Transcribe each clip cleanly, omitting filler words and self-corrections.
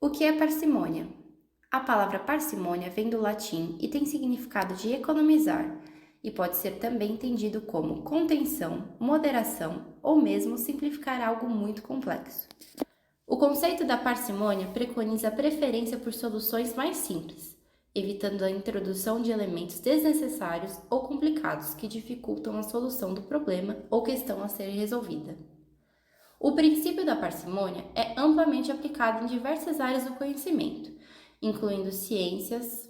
O que é parcimônia? A palavra parcimônia vem do latim e tem significado de economizar, e pode ser também entendido como contenção, moderação ou mesmo simplificar algo muito complexo. O conceito da parcimônia preconiza a preferência por soluções mais simples, evitando a introdução de elementos desnecessários ou complicados que dificultam a solução do problema ou questão a ser resolvida. O princípio da parcimônia é amplamente aplicado em diversas áreas do conhecimento, incluindo ciências,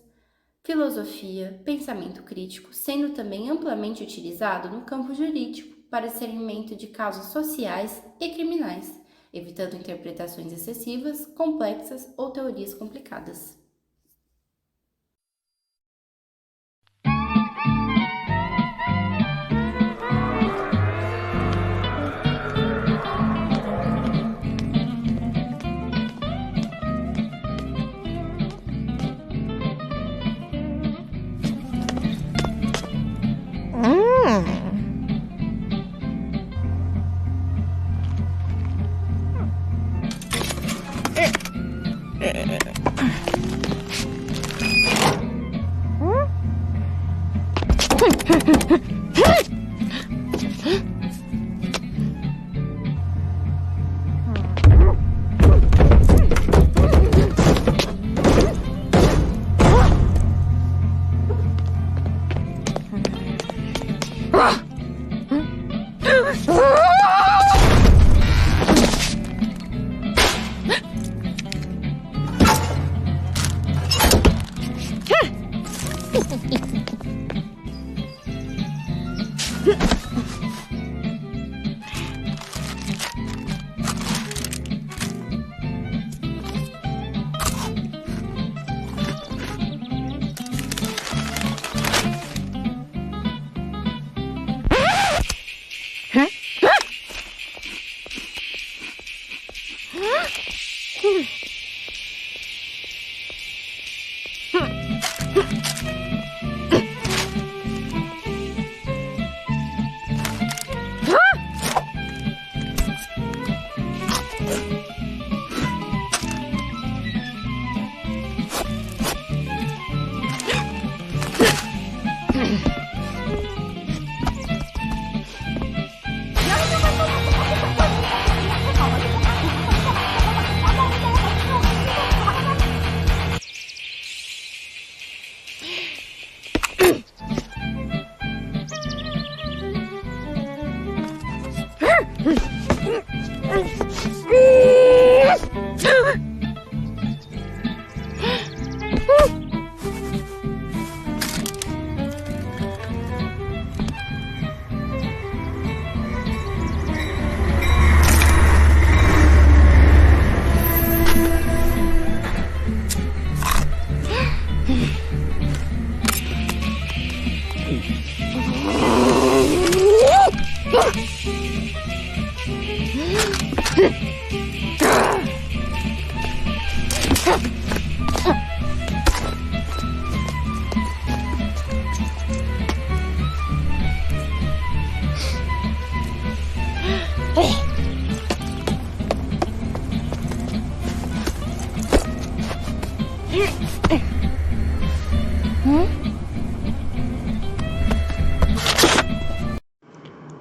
filosofia, pensamento crítico, sendo também amplamente utilizado no campo jurídico para discernimento de casos sociais e criminais, evitando interpretações excessivas, complexas ou teorias complicadas.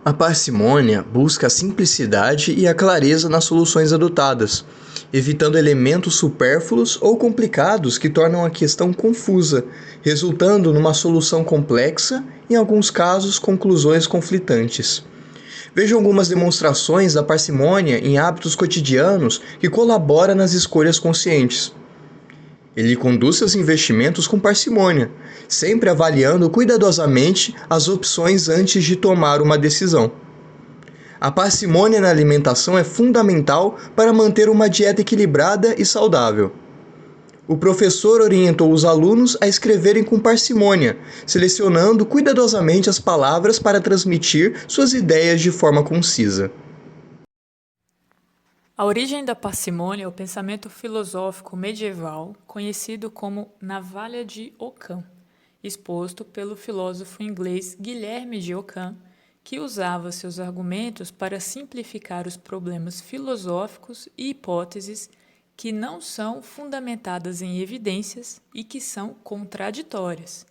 A parcimônia busca a simplicidade e a clareza nas soluções adotadas, evitando elementos supérfluos ou complicados que tornam a questão confusa, resultando numa solução complexa e, em alguns casos, conclusões conflitantes. Veja algumas demonstrações da parcimônia em hábitos cotidianos que colaboram nas escolhas conscientes. Ele conduz seus investimentos com parcimônia, sempre avaliando cuidadosamente as opções antes de tomar uma decisão. A parcimônia na alimentação é fundamental para manter uma dieta equilibrada e saudável. O professor orientou os alunos a escreverem com parcimônia, selecionando cuidadosamente as palavras para transmitir suas ideias de forma concisa. A origem da parcimônia é o pensamento filosófico medieval conhecido como Navalha de Ockham, exposto pelo filósofo inglês Guilherme de Ockham, que usava seus argumentos para simplificar os problemas filosóficos e hipóteses que não são fundamentadas em evidências e que são contraditórias,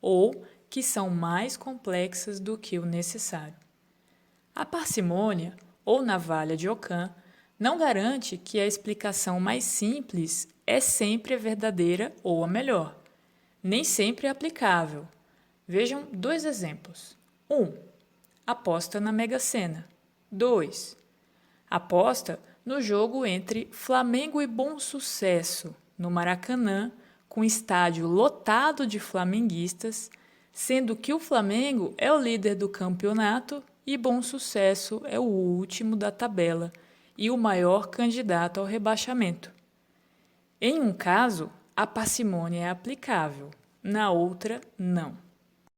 ou que são mais complexas do que o necessário. A parcimônia, ou navalha de Ockham, não garante que a explicação mais simples é sempre a verdadeira ou a melhor. Nem sempre é aplicável. Vejam 2 exemplos. 1. Aposta na Mega Sena. 2. Aposta no jogo entre Flamengo e Bom Sucesso, no Maracanã, com estádio lotado de flamenguistas, sendo que o Flamengo é o líder do campeonato e Bom Sucesso é o último da tabela e o maior candidato ao rebaixamento. Em um caso, a parcimônia é aplicável, na outra, não.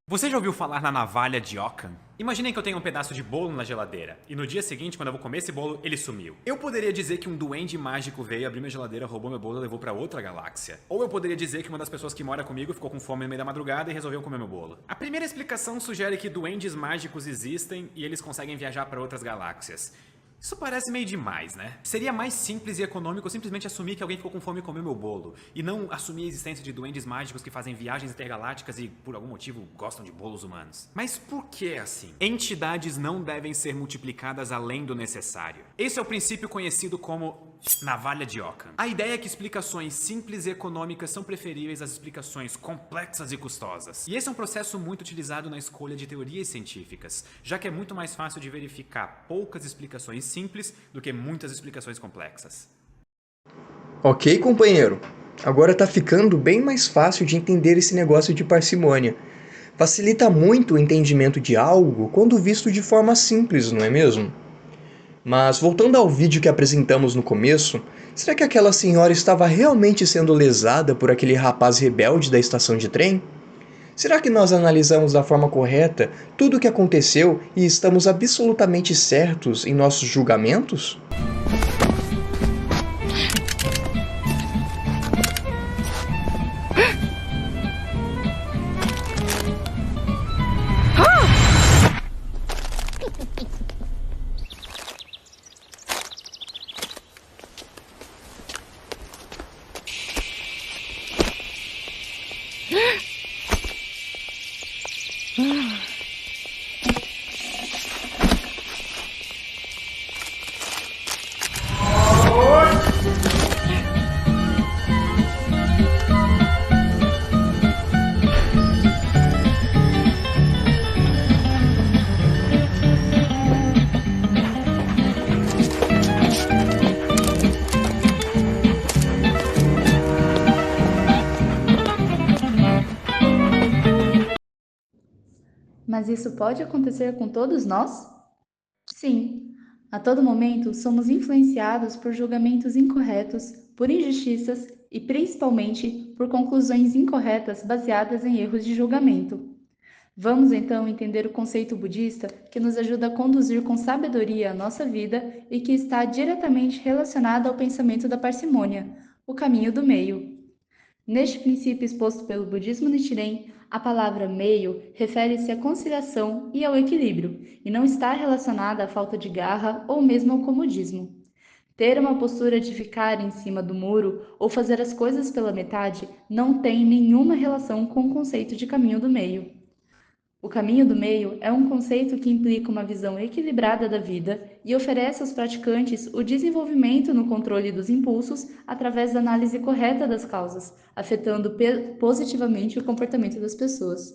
Você já ouviu falar na navalha de Ockham? Imaginem que eu tenho um pedaço de bolo na geladeira, e no dia seguinte, quando eu vou comer esse bolo, ele sumiu. Eu poderia dizer que um duende mágico veio, abriu minha geladeira, roubou meu bolo e levou pra outra galáxia. Ou eu poderia dizer que uma das pessoas que mora comigo ficou com fome no meio da madrugada e resolveu comer meu bolo. A primeira explicação sugere que duendes mágicos existem e eles conseguem viajar pra outras galáxias. Isso parece meio demais, né? Seria mais simples e econômico simplesmente assumir que alguém ficou com fome e comeu meu bolo, e não assumir a existência de duendes mágicos que fazem viagens intergalácticas e, por algum motivo, gostam de bolos humanos. Mas por que assim? Entidades não devem ser multiplicadas além do necessário. Esse é o princípio conhecido como navalha de Ockham. A ideia é que explicações simples e econômicas são preferíveis às explicações complexas e custosas. E esse é um processo muito utilizado na escolha de teorias científicas, já que é muito mais fácil de verificar poucas explicações simples do que muitas explicações complexas. Ok, companheiro. Agora tá ficando bem mais fácil de entender esse negócio de parcimônia. Facilita muito o entendimento de algo quando visto de forma simples, não é mesmo? Mas voltando ao vídeo que apresentamos no começo, será que aquela senhora estava realmente sendo lesada por aquele rapaz rebelde da estação de trem? Será que nós analisamos da forma correta tudo o que aconteceu e estamos absolutamente certos em nossos julgamentos? Mas isso pode acontecer com todos nós? Sim, a todo momento somos influenciados por julgamentos incorretos, por injustiças e principalmente por conclusões incorretas baseadas em erros de julgamento. Vamos então entender o conceito budista que nos ajuda a conduzir com sabedoria a nossa vida e que está diretamente relacionado ao pensamento da parcimônia, o caminho do meio. Neste princípio exposto pelo budismo Nichiren, a palavra meio refere-se à conciliação e ao equilíbrio, e não está relacionada à falta de garra ou mesmo ao comodismo. Ter uma postura de ficar em cima do muro ou fazer as coisas pela metade não tem nenhuma relação com o conceito de caminho do meio. O caminho do meio é um conceito que implica uma visão equilibrada da vida e oferece aos praticantes o desenvolvimento no controle dos impulsos através da análise correta das causas, afetando positivamente o comportamento das pessoas.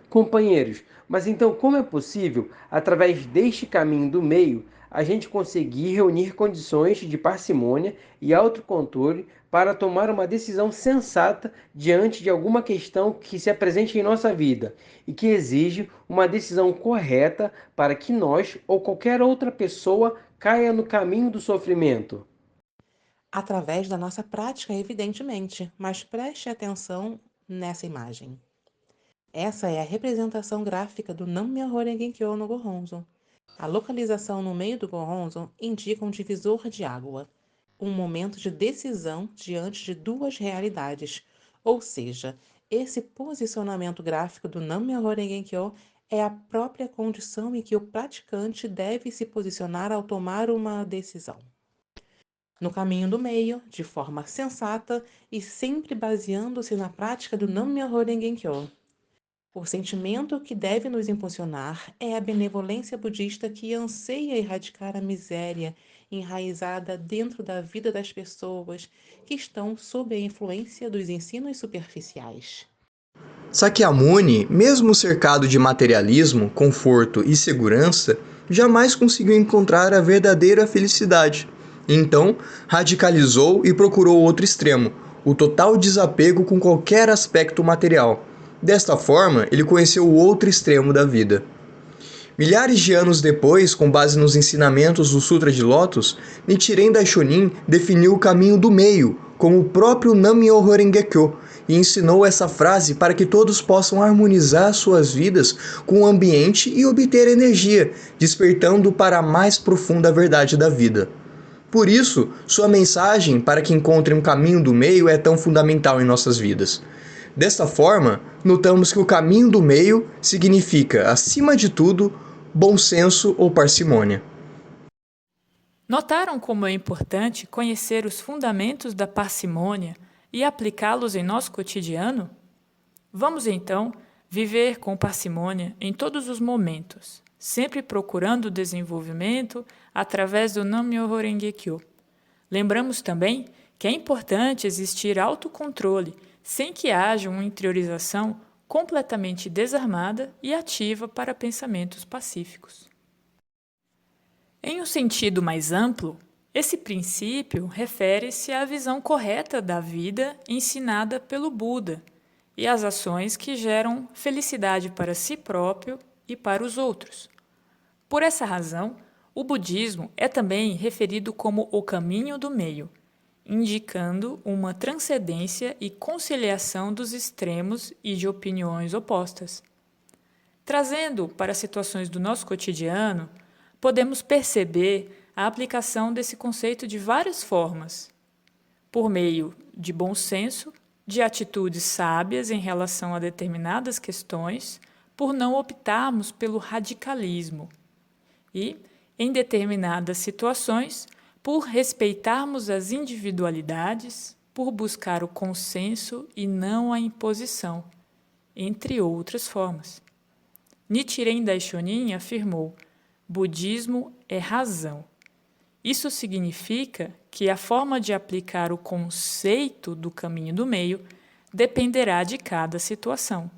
Companheiros, mas então como é possível, através deste caminho do meio, a gente conseguir reunir condições de parcimônia e autocontrole para tomar uma decisão sensata diante de alguma questão que se apresente em nossa vida e que exige uma decisão correta para que nós ou qualquer outra pessoa caia no caminho do sofrimento? Através da nossa prática, evidentemente, mas preste atenção nessa imagem. Essa é a representação gráfica do Nam-myoho Renge-kyo no Gohonzon. A localização no meio do Gohonzon indica um divisor de água, um momento de decisão diante de duas realidades, ou seja, esse posicionamento gráfico do Nam-myoho Renge-kyo é a própria condição em que o praticante deve se posicionar ao tomar uma decisão. no caminho do meio, de forma sensata e sempre baseando-se na prática do Nam-myoho Renge-kyo. O sentimento que deve nos impulsionar é a benevolência budista que anseia erradicar a miséria enraizada dentro da vida das pessoas que estão sob a influência dos ensinos superficiais. Sakyamuni, mesmo cercado de materialismo, conforto e segurança, jamais conseguiu encontrar a verdadeira felicidade. Então, radicalizou e procurou outro extremo, o total desapego com qualquer aspecto material. Desta forma, ele conheceu o outro extremo da vida. Milhares de anos depois, com base nos ensinamentos do Sutra de Lótus, Nichiren Daishonin definiu o caminho do meio, como o próprio Nam-myoho Renge-kyo, e ensinou essa frase para que todos possam harmonizar suas vidas com o ambiente e obter energia, despertando para a mais profunda verdade da vida. Por isso, sua mensagem para que encontrem um caminho do meio é tão fundamental em nossas vidas. Desta forma, notamos que o caminho do meio significa, acima de tudo, bom senso ou parcimônia. Notaram como é importante conhecer os fundamentos da parcimônia e aplicá-los em nosso cotidiano? Vamos então viver com parcimônia em todos os momentos, sempre procurando o desenvolvimento através do Nam-myoho Renge-kyo. Lembramos também que é importante existir autocontrole, sem que haja uma interiorização completamente desarmada e ativa para pensamentos pacíficos. Em um sentido mais amplo, esse princípio refere-se à visão correta da vida ensinada pelo Buda e às ações que geram felicidade para si próprio e para os outros. Por essa razão, o budismo é também referido como o caminho do meio, indicando uma transcendência e conciliação dos extremos e de opiniões opostas. Trazendo para situações do nosso cotidiano, podemos perceber a aplicação desse conceito de várias formas, por meio de bom senso, de atitudes sábias em relação a determinadas questões, por não optarmos pelo radicalismo, e, em determinadas situações, por respeitarmos as individualidades, por buscar o consenso e não a imposição, entre outras formas. Nichiren Daishonin afirmou: budismo é razão. Isso significa que a forma de aplicar o conceito do caminho do meio dependerá de cada situação.